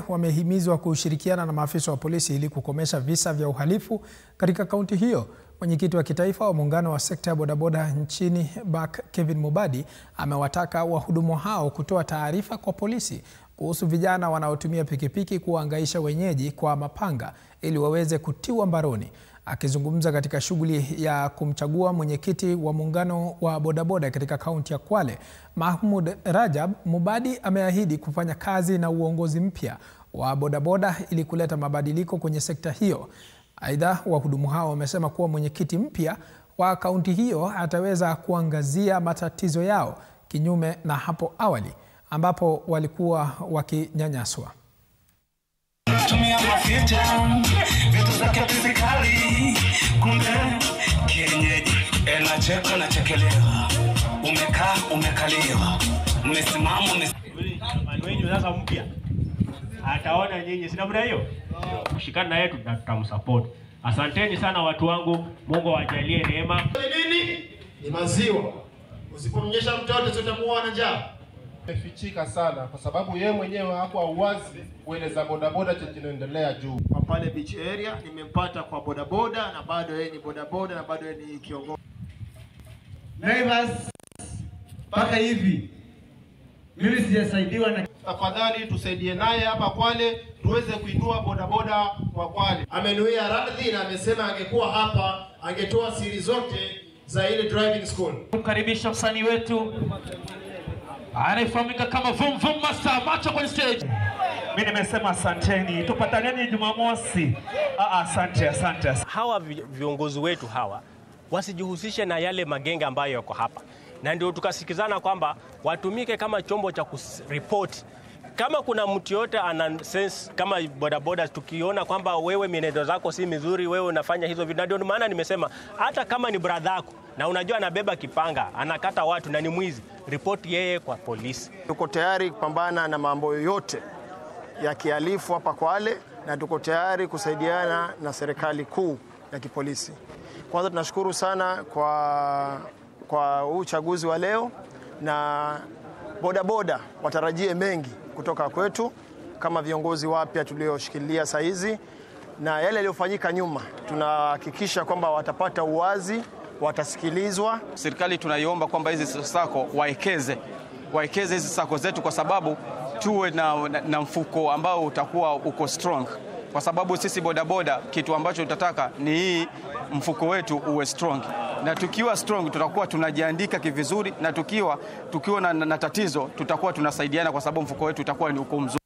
Wamehimizwa kushirikiana na maafisa wa polisi ili kukomesha visa vya uhalifu katika kaunti hiyo. Mwenyekiti wa kitaifa wa muungano wa sekta ya bodaboda nchini BAK, Kevin Mubadi, amewataka wahudumu hao kutoa taarifa kwa polisi kuhusu vijana wanaotumia pikipiki kuhangaisha wenyeji kwa mapanga ili waweze kutiwa mbaroni. Akizungumza katika shughuli ya kumchagua mwenyekiti wa muungano wa bodaboda katika kaunti ya Kwale, Mahmoud Rajab, Mubadi ameahidi kufanya kazi na uongozi mpya wa bodaboda ili kuleta mabadiliko kwenye sekta hiyo. Aidha, wahudumu hao wamesema kuwa mwenyekiti mpya wa kaunti hiyo ataweza kuangazia matatizo yao, kinyume na hapo awali ambapo walikuwa wakinyanyaswa. Tumia mafuta, vitu za kemikali, kumbe kienyeji. Nacheka na chekelewa, umekaa umekaliwa, umesimama wenyu sasa mpya. Ataona nyinyi sina muda hiyo. Kushikana na yetu tutamsupport. Asanteni sana watu wangu, Mungu awajalie neema. Nini? Ni maziwa. Usipomnyesha mtoto tutamuua na njaa. Amefichika sana kwa sababu yeye mwenyewe hakuwa uwazi kueleza bodaboda kinaendelea juu. Kwa pale beach area nimempata kwa bodaboda na bado yeye ni bodaboda na bado yeye ni kiongozi. Naivas mpaka hivi mimi sijasaidiwa na tafadhali tusaidie naye hapa Kwale tuweze kuinua bodaboda kwa Kwale. Amenuia radhi na amesema angekuwa hapa angetoa siri zote za ile driving school. Kukaribisha msanii wetu anayefahamika kama Vum Vum Master, macho kwenye stage. Mimi nimesema asanteni, tupataneni Jumamosi. Asante. Hawa viongozi wetu hawa wasijihusishe na yale magenge ambayo yako hapa, na ndio tukasikizana kwamba watumike kama chombo cha kuripoti. Kama kuna mtu yote ana sense kama bodaboda, tukiona kwamba wewe mienendo zako si mizuri, wewe unafanya hizo vitu, ndio maana nimesema hata kama ni brother yako na unajua anabeba kipanga, anakata watu na ni mwizi, ripoti yeye kwa polisi. Tuko tayari kupambana na mambo yote ya kihalifu hapa Kwale na tuko tayari kusaidiana na serikali kuu ya kipolisi. Kwanza tunashukuru sana kwa uchaguzi wa leo, na bodaboda watarajie mengi kutoka kwetu kama viongozi wapya tulioshikilia saa hizi, na yale yaliyofanyika nyuma tunahakikisha kwamba watapata uwazi, watasikilizwa. Serikali tunaiomba kwamba hizi sako waekeze hizi sako zetu, kwa sababu tuwe na mfuko ambao utakuwa uko strong, kwa sababu sisi bodaboda kitu ambacho tutataka ni hii mfuko wetu uwe strong, na tukiwa strong tutakuwa tunajiandika kivizuri, na tukiwa na tatizo tutakuwa tunasaidiana, kwa sababu mfuko wetu utakuwa ni uko mzuri.